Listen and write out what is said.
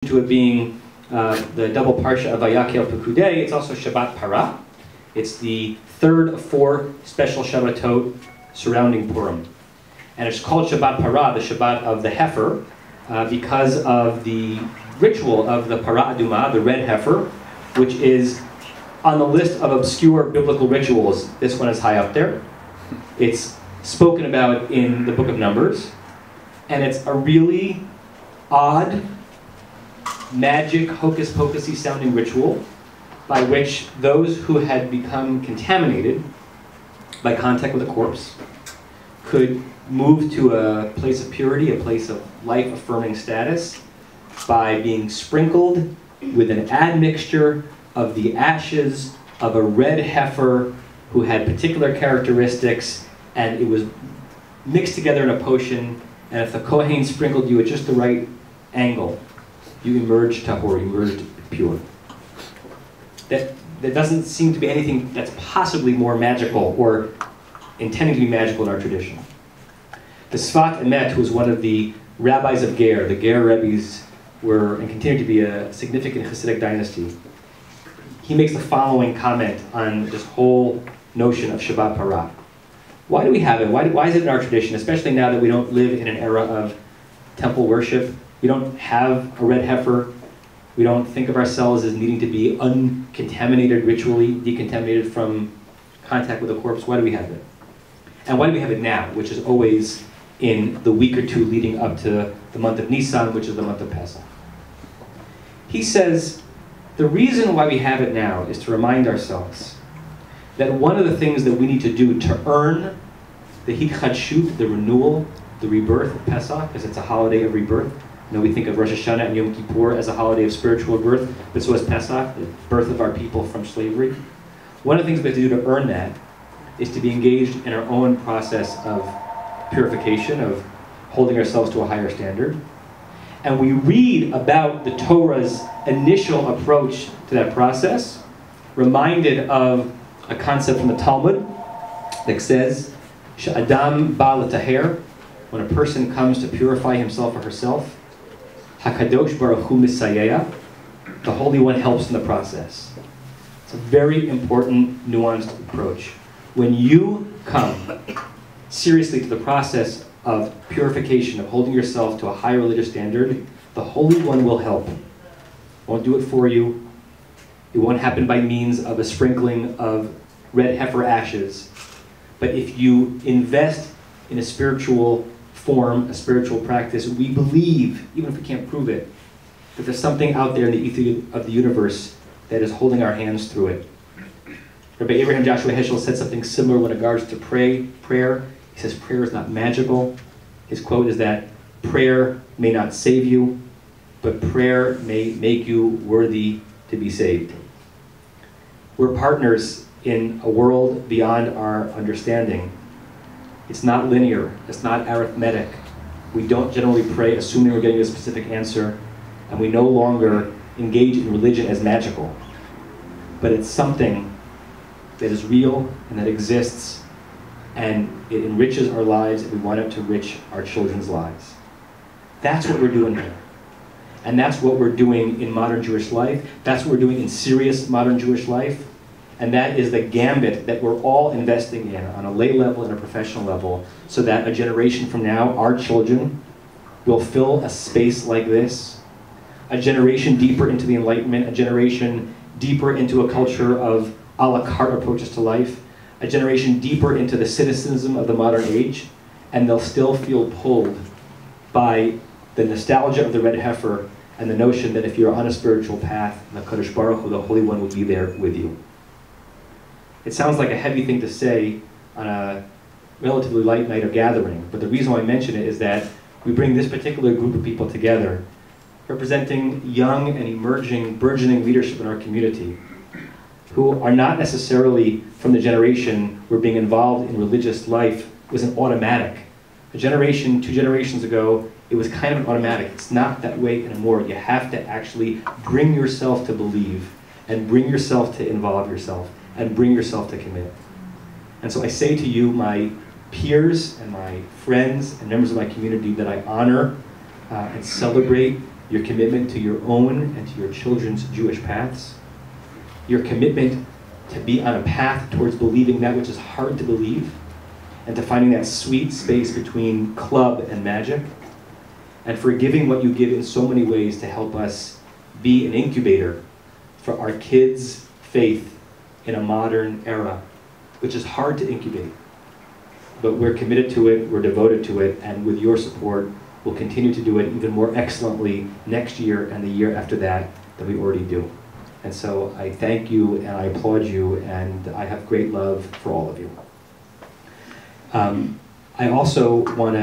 to it being the double parsha of Vayakel Pekudei, it's also Shabbat Para. It's the third of four special Shabbatot surrounding Purim. And it's called Shabbat Para, the Shabbat of the heifer, because of the ritual of the Para Aduma, the red heifer, which is on the list of obscure biblical rituals. This one is high up there. It's spoken about in the book of Numbers, and it's a really odd, magic, hocus-pocusy sounding ritual by which those who had become contaminated by contact with a corpse could move to a place of purity, a place of life-affirming status, by being sprinkled with an admixture of the ashes of a red heifer who had particular characteristics, and it was mixed together in a potion, and if the Kohen sprinkled you at just the right angle, you emerged tahor, you emerged pure. There doesn't seem to be anything that's possibly more magical or intending to be magical in our tradition. The Sfat Emet, who was one of the rabbis of Ger, the Ger Rebbes were and continue to be a significant Hasidic dynasty, he makes the following comment on this whole notion of Shabbat Para. Why do we have it? Why is it in our tradition, especially now that we don't live in an era of temple worship? We don't have a red heifer. We don't think of ourselves as needing to be uncontaminated ritually, decontaminated from contact with a corpse. Why do we have it? And why do we have it now, which is always in the week or two leading up to the month of Nisan, which is the month of Pesach? He says, the reason why we have it now is to remind ourselves that one of the things that we need to do to earn the hitchadshut, the renewal, the rebirth of Pesach, because it's a holiday of rebirth. You know, we think of Rosh Hashanah and Yom Kippur as a holiday of spiritual birth, but so is Pesach, the birth of our people from slavery. One of the things we have to do to earn that is to be engaged in our own process of purification, of holding ourselves to a higher standard. And we read about the Torah's initial approach to that process, reminded of a concept from the Talmud that says, Sh'adam ba l'taher, when a person comes to purify himself or herself, HaKadosh Baruch Hu Misayeya, the Holy One helps in the process. It's a very important, nuanced approach. When you come seriously to the process of purification, of holding yourself to a higher religious standard, the Holy One will help. Won't do it for you. It won't happen by means of a sprinkling of red heifer ashes. But if you invest in a spiritual form, a spiritual practice, we believe, even if we can't prove it, that there's something out there in the ether of the universe that is holding our hands through it. Rabbi Abraham Joshua Heschel said something similar with regards to prayer. He says prayer is not magical. His quote is that prayer may not save you, but prayer may make you worthy to be saved. We're partners in a world beyond our understanding. It's not linear, it's not arithmetic. We don't generally pray assuming we're getting a specific answer, and we no longer engage in religion as magical. But it's something that is real and that exists, and it enriches our lives, and we want it to enrich our children's lives. That's what we're doing here. And that's what we're doing in modern Jewish life. That's what we're doing in serious modern Jewish life. And that is the gambit that we're all investing in on a lay level and a professional level, so that a generation from now, our children, will fill a space like this, a generation deeper into the Enlightenment, a generation deeper into a culture of a la carte approaches to life, a generation deeper into the cynicism of the modern age, and they'll still feel pulled by the nostalgia of the red heifer and the notion that if you're on a spiritual path, the Kadosh Baruch Hu, the Holy One, will be there with you. It sounds like a heavy thing to say on a relatively light night of gathering, but the reason why I mention it is that we bring this particular group of people together, representing young and emerging, burgeoning leadership in our community, who are not necessarily from the generation where being involved in religious life was an automatic. A generation, 2 generations ago, it was kind of an automatic. It's not that way anymore. You have to actually bring yourself to believe, and bring yourself to involve yourself, and bring yourself to commit. And so I say to you, my peers and my friends and members of my community, that I honor and celebrate your commitment to your own and to your children's Jewish paths, your commitment to be on a path towards believing that which is hard to believe, and to finding that sweet space between club and magic, and for giving what you give in so many ways to help us be an incubator for our kids' faith in a modern era, which is hard to incubate. But we're committed to it, we're devoted to it, and with your support, we'll continue to do it even more excellently next year and the year after that than we already do. And so I thank you and I applaud you, and I have great love for all of you. I also want to